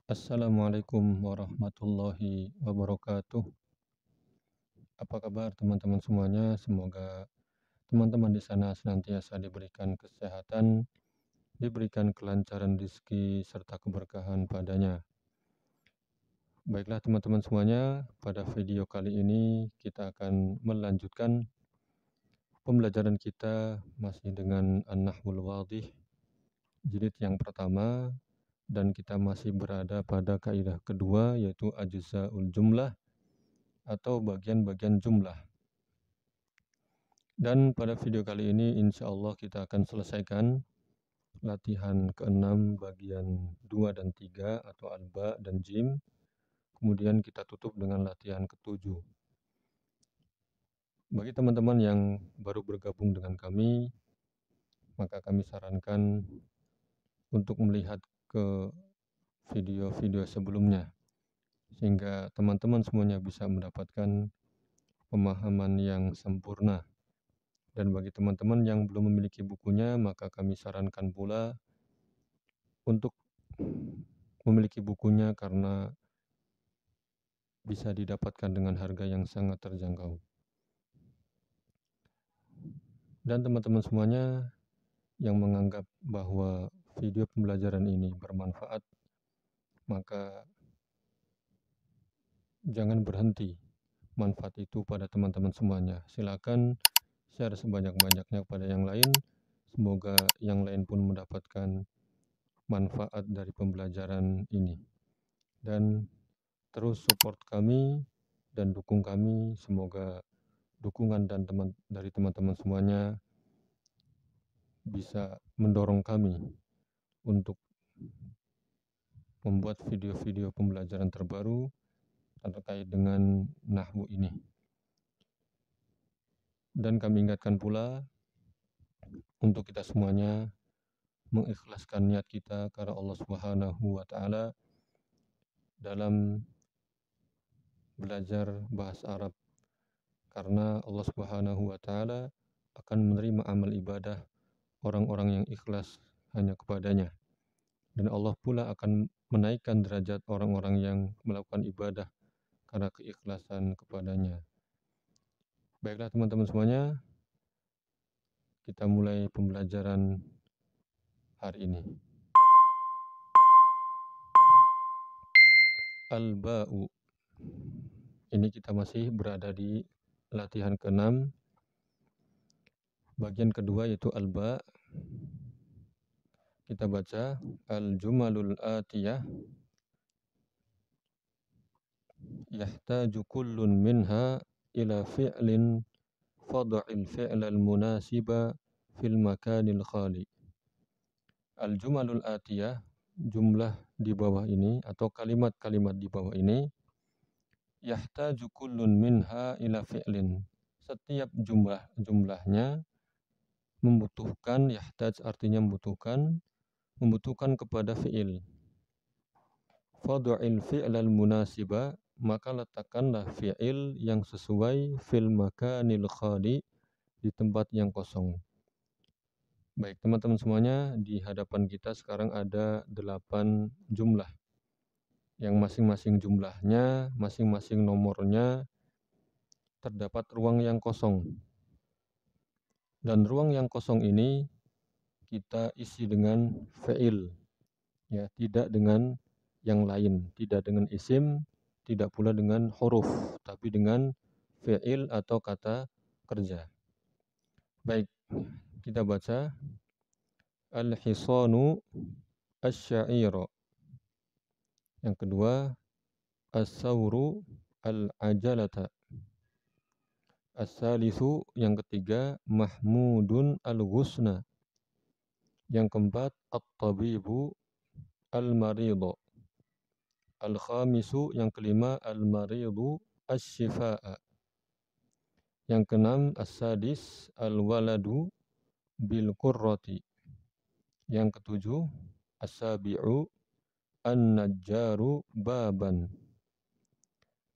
Assalamualaikum warahmatullahi wabarakatuh. Apa kabar teman-teman semuanya? Semoga teman-teman di sana senantiasa diberikan kesehatan, diberikan kelancaran rezeki serta keberkahan padanya. Baiklah teman-teman semuanya, pada video kali ini kita akan melanjutkan pembelajaran kita masih dengan An-Nahwul Wadih, jilid yang pertama, dan kita masih berada pada kaidah kedua yaitu ajza'ul jumlah atau bagian-bagian jumlah. Dan pada video kali ini insya Allah kita akan selesaikan latihan ke-6 bagian 2 dan 3 atau alba dan jim. Kemudian kita tutup dengan latihan ke-7. Bagi teman-teman yang baru bergabung dengan kami, maka kami sarankan untuk melihat ke video-video sebelumnya, sehingga teman-teman semuanya bisa mendapatkan pemahaman yang sempurna. Dan bagi teman-teman yang belum memiliki bukunya, maka kami sarankan pula untuk memiliki bukunya karena bisa didapatkan dengan harga yang sangat terjangkau. Dan teman-teman semuanya yang menganggap bahwa video pembelajaran ini bermanfaat, maka jangan berhenti manfaat itu pada teman-teman semuanya. Silakan share sebanyak-banyaknya kepada yang lain. Semoga yang lain pun mendapatkan manfaat dari pembelajaran ini. Dan terus support kami dan dukung kami. Semoga dukungan dari teman-teman semuanya bisa mendorong kami untuk membuat video-video pembelajaran terbaru terkait dengan nahwu ini. Dan kami ingatkan pula untuk kita semuanya mengikhlaskan niat kita karena Allah Subhanahu wa taala dalam belajar bahasa Arab, karena Allah Subhanahu wa taala akan menerima amal ibadah orang-orang yang ikhlas hanya kepadanya, dan Allah pula akan menaikkan derajat orang-orang yang melakukan ibadah karena keikhlasan kepadanya. Baiklah teman-teman semuanya, kita mulai pembelajaran hari ini. Al-ba'u. Ini kita masih berada di latihan ke-6. Bagian kedua yaitu al-ba. Kita baca al-jumalul atiyah yahtaju kullun minha ila fi'lin fad'il fi'lal munasiba fil makanil khali. Al-jumalul atiyah, jumlah di bawah ini atau kalimat-kalimat di bawah ini, yahtaju kullun minha ila fi'lin. Setiap jumlahnya membutuhkan, yahtaj artinya membutuhkan kepada fi'il. Fad'il fi'lal munasiba, maka letakkanlah fi'il yang sesuai fil makanil khali, di tempat yang kosong. Baik teman-teman semuanya, di hadapan kita sekarang ada 8 jumlah, yang masing-masing jumlahnya, masing-masing nomornya terdapat ruang yang kosong. Dan ruang yang kosong ini kita isi dengan fi'il, ya, tidak dengan yang lain, tidak dengan isim, tidak pula dengan huruf, tapi dengan fi'il atau kata kerja. Baik, kita baca al-hisanu asy-sya'ira. Yang kedua, as-sawru al-ajalata. As-salisu, yang ketiga, mahmudun al-ghusna. Yang keempat, at-tabibu al-maridu. Al-khamisu, yang kelima, al-maridu asy-syifaa. Yang keenam, as-sadis al-waladu bil qurrati. Yang ketujuh, as-sabi'u an-najjaru baban.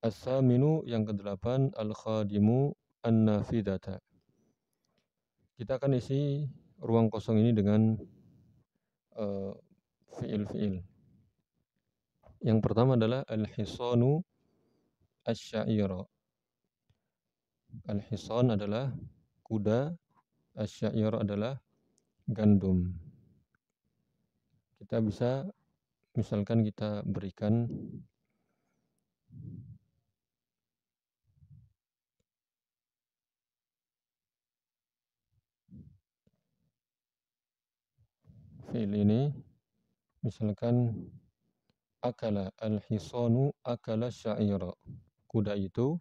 As-saminu, yang kedelapan, al-khadimu an-nafidata. Kita akan isi ruang kosong ini dengan fi'il-fi'il. Yang pertama adalah al-hisanu asy-sya'ira. Al-hisan adalah kuda, asy-sya'ira adalah gandum. Kita bisa misalkan kita berikan fi'il ini, misalkan akala al-hisanu akala sya'ira. Kuda itu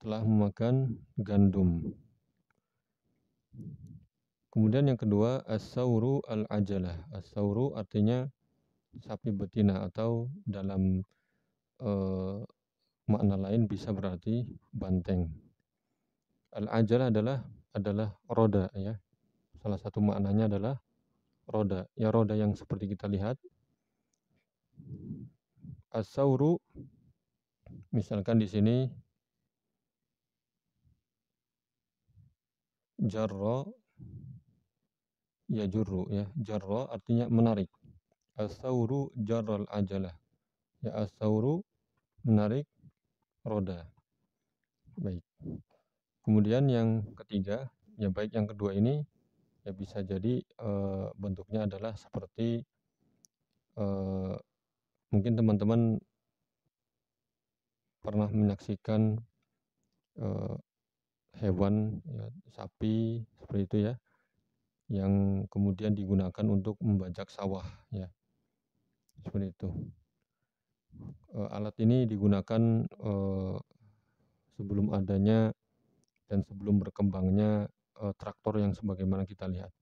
telah memakan gandum. Kemudian yang kedua, as-sauru al-ajalah. As-sauru artinya sapi betina atau dalam makna lain bisa berarti banteng. Al-ajalah adalah roda ya. Salah satu maknanya adalah roda. Ya roda yang seperti kita lihat. As-sauru misalkan di sini jarra yajurru ya. Jarra artinya menarik. As-sauru jarral ajalah. Ya as-sauru menarik roda. Baik. Kemudian yang ketiga, ya baik yang kedua ini ya bisa jadi bentuknya adalah seperti mungkin teman-teman pernah menyaksikan hewan ya, sapi seperti itu ya, yang kemudian digunakan untuk membajak sawah ya, seperti itu. Alat ini digunakan sebelum adanya dan sebelum berkembangnya traktor yang sebagaimana kita lihat.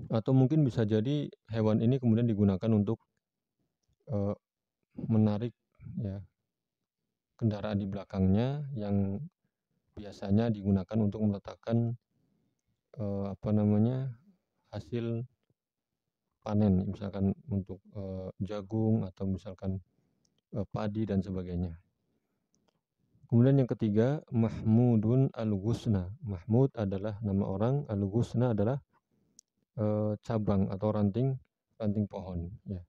Atau mungkin bisa jadi hewan ini kemudian digunakan untuk menarik ya kendaraan di belakangnya yang biasanya digunakan untuk meletakkan hasil panen, misalkan untuk jagung atau misalkan padi dan sebagainya. Kemudian yang ketiga, Mahmudun al-Ghusna. Mahmud adalah nama orang, al-Ghusna adalah cabang atau ranting pohon. Ya.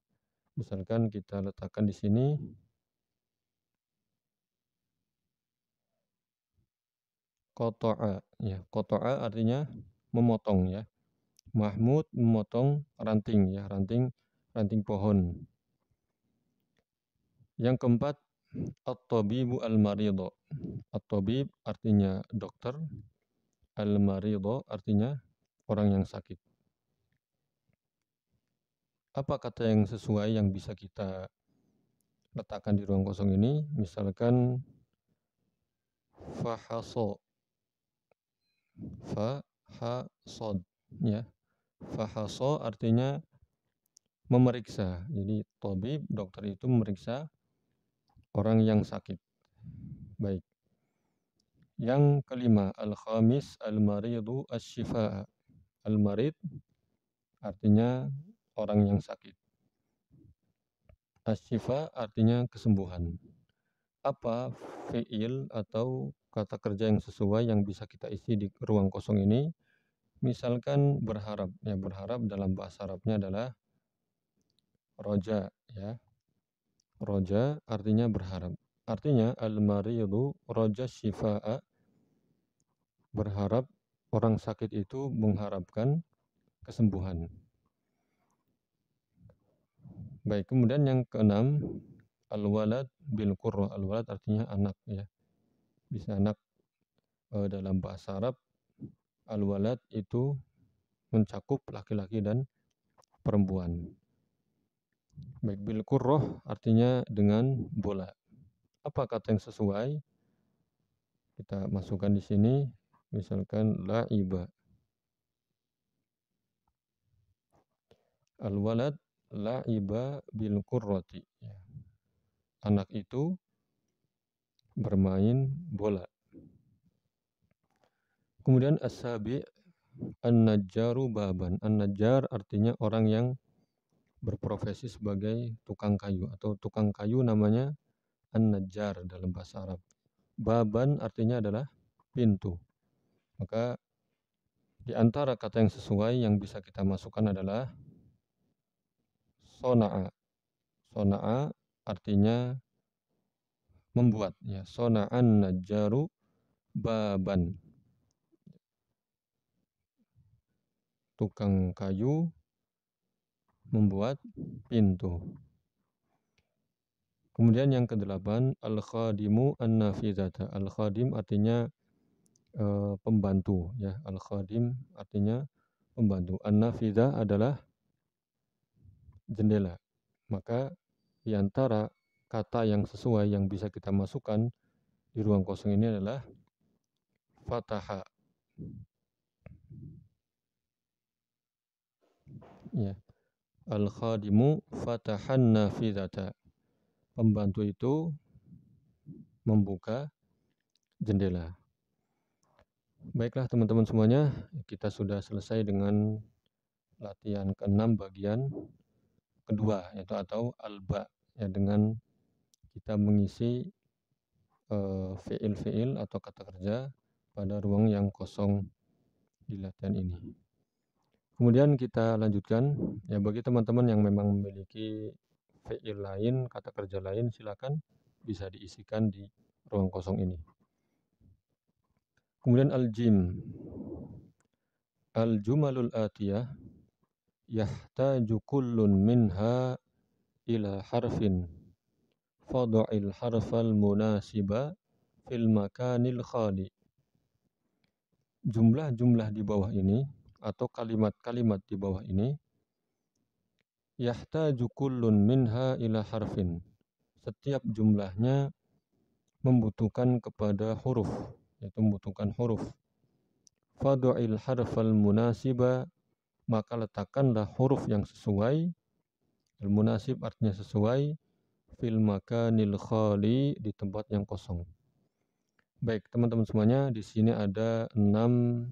Misalkan kita letakkan di sini qata'a. Ya, qata'a artinya memotong ya. Mahmud memotong ranting ya, ranting pohon. Yang keempat, at-tabibu al-maridho. At-tabib artinya dokter, al-maridho artinya orang yang sakit. Apa kata yang sesuai yang bisa kita letakkan di ruang kosong ini? Misalkan fahaso, fahasod, ya. Fahaso artinya memeriksa. Jadi tabib, dokter itu memeriksa orang yang sakit. Baik. Yang kelima, al-khamis al-maridu asy-syifa. Al-marid artinya orang yang sakit. Asy-syifa artinya kesembuhan. Apa fi'il atau kata kerja yang sesuai yang bisa kita isi di ruang kosong ini? Misalkan berharap. Ya, berharap dalam bahasa Arabnya adalah roja, ya. Roja artinya berharap. Artinya al-maridu roja syifa'a, berharap, orang sakit itu mengharapkan kesembuhan. Baik, kemudian yang keenam, al-walad bil qurra. Al-walad artinya anak ya. Bisa anak dalam bahasa Arab. Al-walad itu mencakup laki-laki dan perempuan. Baik, bil qurrah artinya dengan bola. Apa kata yang sesuai? Kita masukkan di sini, misalkan la'iba. Al-walad la'iba bil qurrati. Ya. Anak itu bermain bola. Kemudian as-sabi' an-najjaru baban. An-najjar artinya orang yang berprofesi sebagai tukang kayu atau tukang kayu namanya an-najjar dalam bahasa Arab. Baban artinya adalah pintu. Maka di antara kata yang sesuai yang bisa kita masukkan adalah sona'a. Sona'a artinya membuat, ya. Sona'an najjaru baban. Tukang kayu membuat pintu. Kemudian yang ke-8, al-khadimu an-nafidhata. Al-khadim artinya pembantu, ya. Al-khadim artinya pembantu. An-nafidhah adalah jendela. Maka di antara kata yang sesuai yang bisa kita masukkan di ruang kosong ini adalah fataha. Ya. Al-khadimu fatahan nafidhata. Pembantu itu membuka jendela. Baiklah teman-teman semuanya, kita sudah selesai dengan latihan ke-6 bagian kedua, yaitu atau alba, ya, dengan kita mengisi fiil-fiil atau kata kerja pada ruang yang kosong di latihan ini. Kemudian kita lanjutkan, ya, bagi teman-teman yang memang memiliki fiil lain, kata kerja lain, silakan bisa diisikan di ruang kosong ini. Kemudian al-jim. Al-jumalul atiyah yahtaju kullun minha ila harfin fad'il harfal munasiba fil makanil khali. Jumlah-jumlah di bawah ini atau kalimat-kalimat di bawah ini yahtaju kullun minha ila harfin. Setiap jumlahnya membutuhkan kepada huruf, yaitu membutuhkan huruf. Fad'il harfal munasiba, maka letakkanlah huruf yang sesuai. Al-munasib artinya sesuai, fil makanil khali, di tempat yang kosong. Baik, teman-teman semuanya, di sini ada 6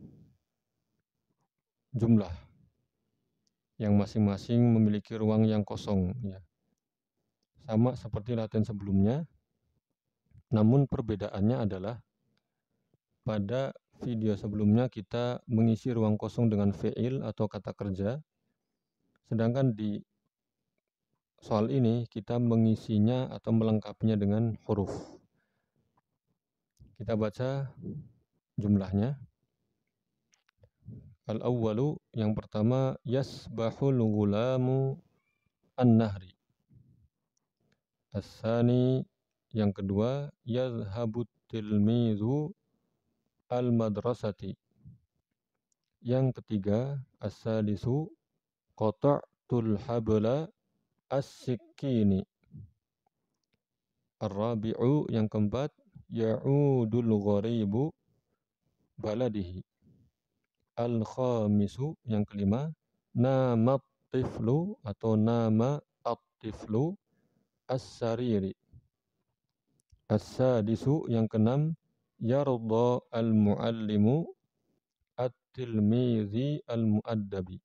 jumlah yang masing-masing memiliki ruang yang kosong, ya. Sama seperti latihan sebelumnya, namun perbedaannya adalah pada video sebelumnya kita mengisi ruang kosong dengan fi'il atau kata kerja, sedangkan di soal ini kita mengisinya atau melengkapinya dengan huruf. Kita baca jumlahnya. Al-awwalu, yang pertama, yasbahul ghulamu an-nahri. As-sani, yang kedua, yadhhabut tilmizu al-madrasati. Yang ketiga, as-salisu, qata'tul habla as-sikkini. Ar-rabi'u, yang keempat, ya'udul gharibu baladihi. Al-khamisu, yang kelima, nama tiflu atau nama at-tiflu as-sariri. As-sadisu, yang keenam, yarda al-muallimu at-tilmizi al-muaddabi.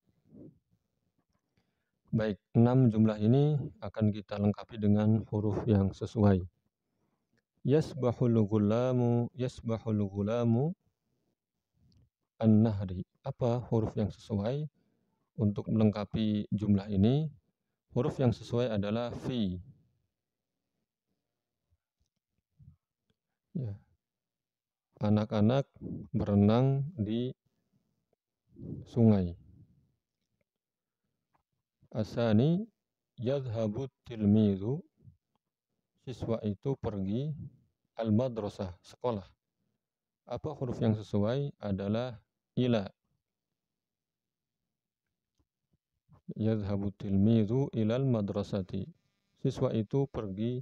Baik, 6 jumlah ini akan kita lengkapi dengan huruf yang sesuai. Yasbahul ghulamu an-nahri. Apa huruf yang sesuai untuk melengkapi jumlah ini? Huruf yang sesuai adalah fi. Ya. Anak-anak berenang di sungai. Asani, yadhhabut tilmizu. Siswa itu pergi, al-madrasah, sekolah. Apa huruf yang sesuai adalah ila. Yadhhabut tilmizu ilal madrasati. Siswa itu pergi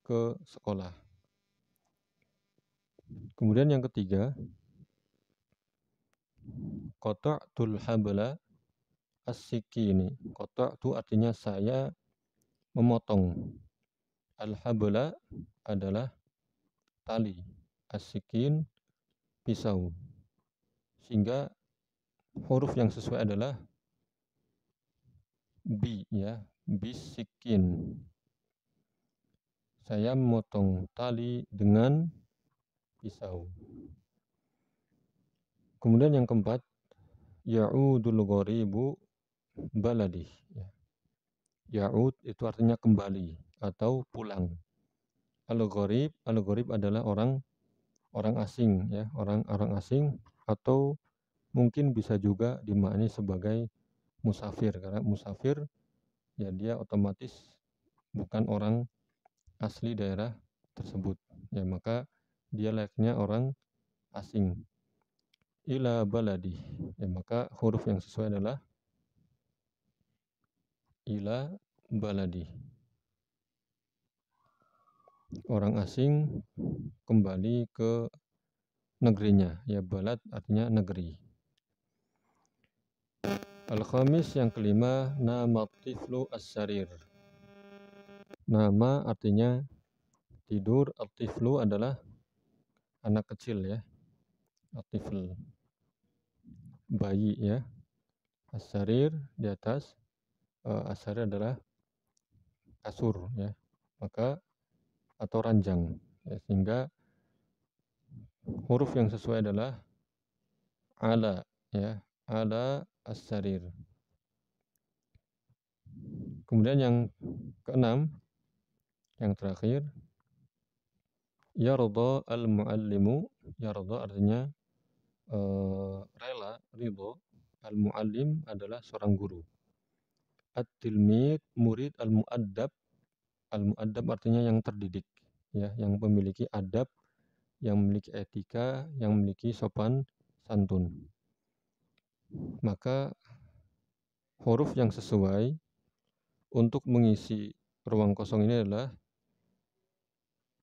ke sekolah. Kemudian yang ketiga, qata'tul habla as-sikini. Qata'tu artinya saya memotong. Al-habla adalah tali, as-sikin pisau. Sehingga huruf yang sesuai adalah bi, ya, bisikin. Saya memotong tali dengan pisau. Kemudian yang keempat, ya'udul gharibu baladih. Ya. Ya'ud itu artinya kembali atau pulang. Al-gharib adalah orang asing ya, orang asing, atau mungkin bisa juga dimaknai sebagai musafir, karena musafir ya dia otomatis bukan orang asli daerah tersebut. Ya maka dia layaknya orang asing. Ila baladi. Ya maka huruf yang sesuai adalah ila baladi. Orang asing kembali ke negerinya. Ya balad artinya negeri. Al-khamis yang kelima, nama tiflu as-sarir. Nama artinya tidur, al-tiflu adalah anak kecil ya. Al-tifl, bayi ya. As-sarir di atas, as-sarir adalah kasur ya. Maka atau ranjang ya, sehingga huruf yang sesuai adalah ala ya, ala as-sarir. Kemudian yang keenam, yang terakhir, yarda al-muallimu. Yarda artinya rela, ridho. Al-muallim adalah seorang guru. At-tilmid, murid. Al-muaddab, al-muaddab artinya yang terdidik ya, yang memiliki adab, yang memiliki etika, yang memiliki sopan santun. Maka huruf yang sesuai untuk mengisi ruang kosong ini adalah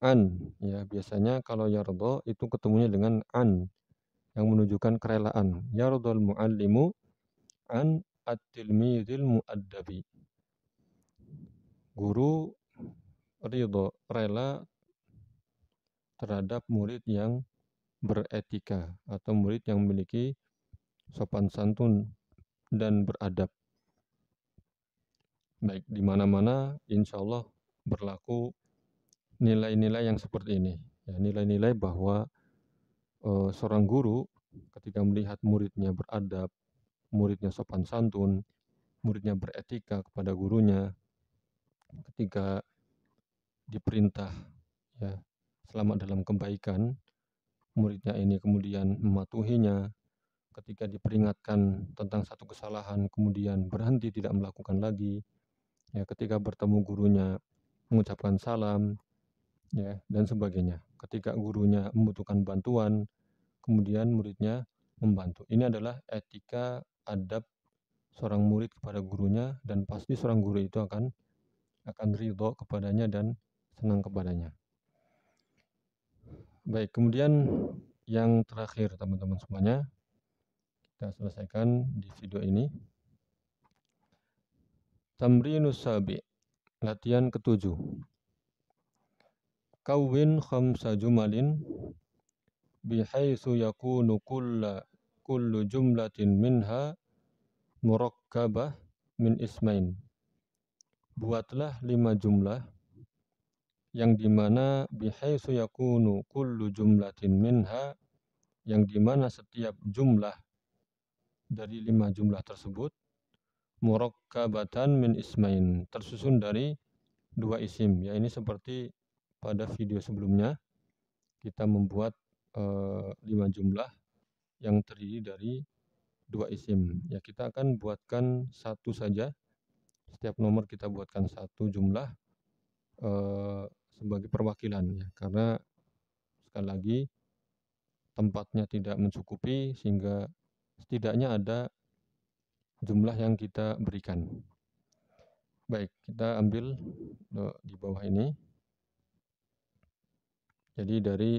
an ya. Biasanya kalau yardo itu ketemunya dengan an yang menunjukkan kerelaan. Yardul muallimu an at-tilmidil muaddabi. Guru ridho, rela terhadap murid yang beretika atau murid yang memiliki sopan santun dan beradab. Baik, di mana-mana insya Allah berlaku nilai-nilai yang seperti ini. Ya, nilai-nilai bahwa seorang guru ketika melihat muridnya beradab, muridnya sopan santun, muridnya beretika kepada gurunya, ketika diperintah ya selamat dalam kebaikan, muridnya ini kemudian mematuhinya. Ketika diperingatkan tentang satu kesalahan, kemudian berhenti tidak melakukan lagi. Ya, ketika bertemu gurunya mengucapkan salam, ya dan sebagainya. Ketika gurunya membutuhkan bantuan, kemudian muridnya membantu. Ini adalah etika adab seorang murid kepada gurunya, dan pasti seorang guru itu akan ridho kepadanya dan senang kepadanya. Baik, kemudian yang terakhir teman-teman semuanya, kita selesaikan di video ini. Tamrinus sabi, latihan ketujuh. Kawin khamsa jumalin bihaitsu yakunu kullu jumlatin minha murakkabah min ismain. Buatlah 5 jumlah yang dimana bihaitsu yakunu kullu jumlatin minha, yang dimana setiap jumlah dari 5 jumlah tersebut murakkabatan min ismain, tersusun dari 2 isim. Ya, ini seperti pada video sebelumnya kita membuat 5 jumlah yang terdiri dari 2 isim. Ya, kita akan buatkan satu saja. Setiap nomor kita buatkan satu jumlah sebagai perwakilan ya, karena sekali lagi tempatnya tidak mencukupi sehingga setidaknya ada jumlah yang kita berikan. Baik, kita ambil di bawah ini. Jadi dari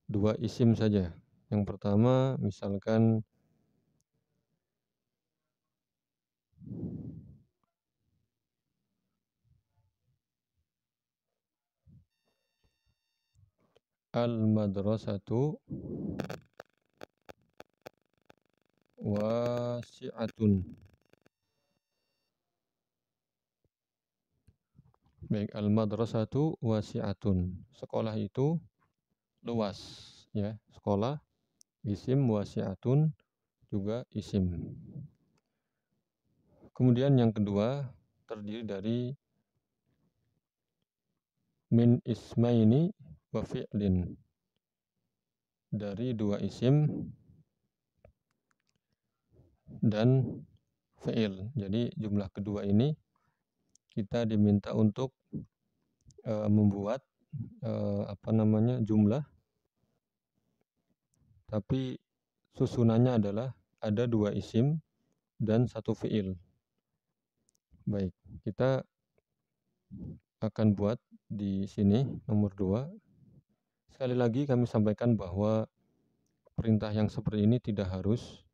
2 isim saja. Yang pertama misalkan al-madrasatu wasi'atun. Baik, al-madrasatu wasi'atun. Sekolah itu luas ya. Sekolah isim, wasi'atun juga isim. Kemudian yang kedua, terdiri dari min ismaini wa fi'lin, dari 2 isim dan fi'il. Jadi jumlah kedua ini kita diminta untuk membuat jumlah, tapi susunannya adalah ada 2 isim dan 1 fi'il. Baik, kita akan buat di sini nomor 2. Sekali lagi kami sampaikan bahwa perintah yang seperti ini tidak harus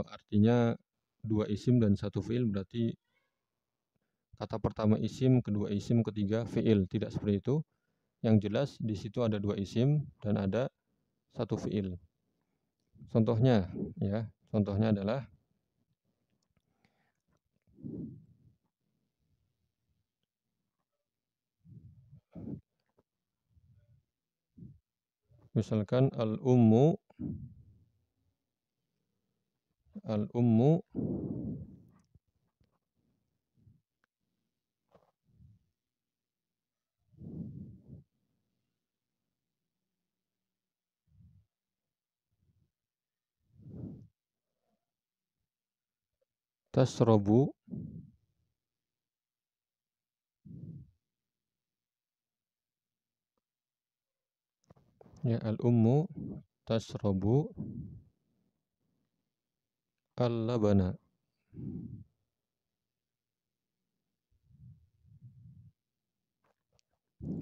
artinya 2 isim dan 1 fi'il, berarti kata pertama isim, kedua isim, ketiga fi'il. Tidak seperti itu. Yang jelas di situ ada 2 isim dan ada 1 fi'il. Contohnya ya, contohnya adalah misalkan al-ummu tasrobu, ya, al-ummu tasrobu al-labana,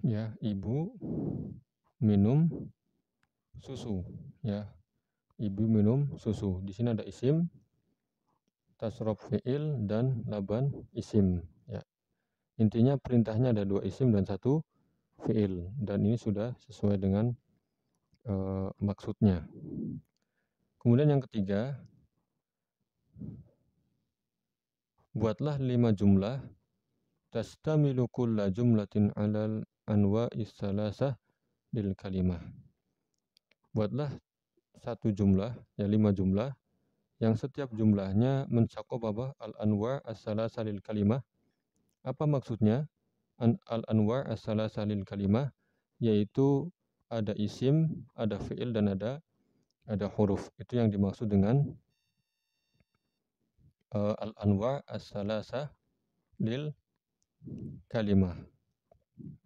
ya, ibu minum susu, ya, ibu minum susu. Di sini ada isim, tasrob fi'il, dan laban isim, ya. Intinya perintahnya ada 2 isim dan 1 fi'il, dan ini sudah sesuai dengan maksudnya. Kemudian yang ketiga, buatlah 5 jumlah tastamilu kulla jumlatin alal anwa'is salasah lil kalimah. Buatlah 1 jumlah, ya, 5 jumlah yang setiap jumlahnya mencakup apa? Al-anwa' as-salasah lil kalimah. Apa maksudnya? Al-anwa' as-salasah lil kalimah yaitu ada isim, ada fi'il, dan ada huruf. Itu yang dimaksud dengan al-anwa' as-salasah lil kalimah.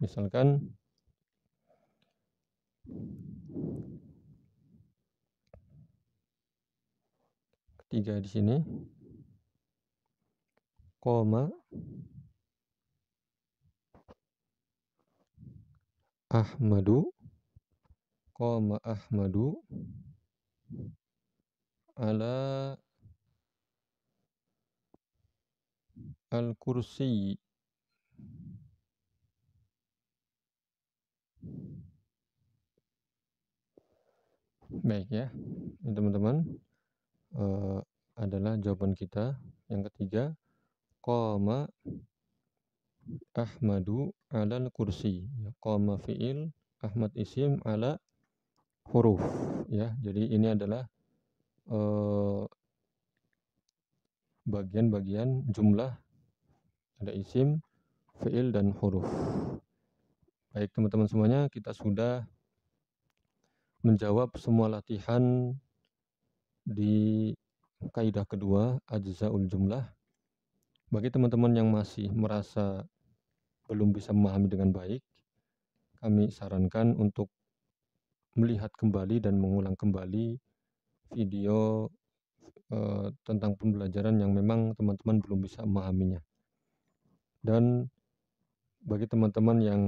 Misalkan ketiga di sini, qoma Ahmadu, qoma Ahmadu ala al-kursi. Baik ya, teman-teman, adalah jawaban kita. Yang ketiga, qoma Ahmadu ala al-kursi. Ya, qoma fi'il, Ahmad isim, ala huruf. Ya, jadi ini adalah bagian-bagian jumlah, ada isim, fi'il, dan huruf. Baik teman-teman semuanya, kita sudah menjawab semua latihan di kaidah kedua, ajza'ul jumlah. Bagi teman-teman yang masih merasa belum bisa memahami dengan baik, kami sarankan untuk melihat kembali dan mengulang kembali video tentang pembelajaran yang memang teman-teman belum bisa memahaminya. Dan bagi teman-teman yang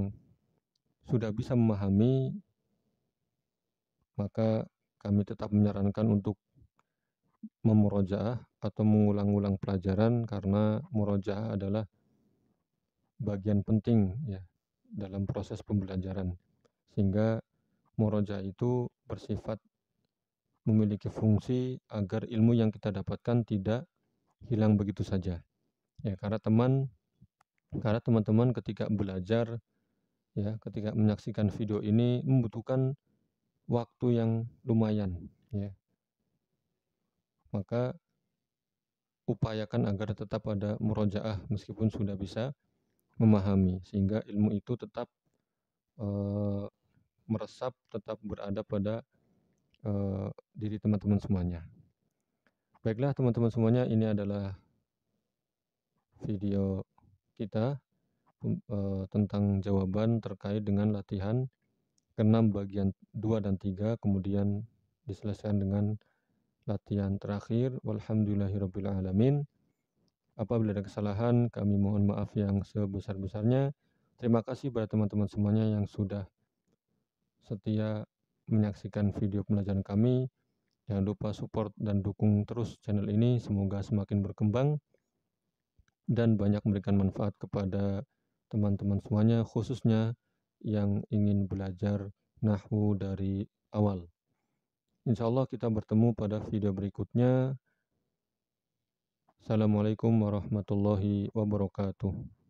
sudah bisa memahami, maka kami tetap menyarankan untuk memurojaah atau mengulang-ulang pelajaran, karena murojaah adalah bagian penting ya dalam proses pembelajaran, sehingga murojaah itu bersifat memiliki fungsi agar ilmu yang kita dapatkan tidak hilang begitu saja ya, karena teman-teman ketika belajar ya, ketika menyaksikan video ini membutuhkan waktu yang lumayan ya, maka upayakan agar tetap ada murojaah meskipun sudah bisa memahami, sehingga ilmu itu tetap meresap, tetap berada pada diri teman-teman semuanya. Baiklah teman-teman semuanya, ini adalah video kita tentang jawaban terkait dengan latihan ke-6 bagian 2 dan 3, kemudian diselesaikan dengan latihan terakhir. Walhamdulillahirabbil alamin. Apabila ada kesalahan, kami mohon maaf yang sebesar-besarnya. Terima kasih pada teman-teman semuanya yang sudah setia menyaksikan video pembelajaran kami. Jangan lupa support dan dukung terus channel ini, semoga semakin berkembang dan banyak memberikan manfaat kepada teman-teman semuanya, khususnya yang ingin belajar nahwu dari awal. Insya Allah kita bertemu pada video berikutnya. Assalamualaikum warahmatullahi wabarakatuh.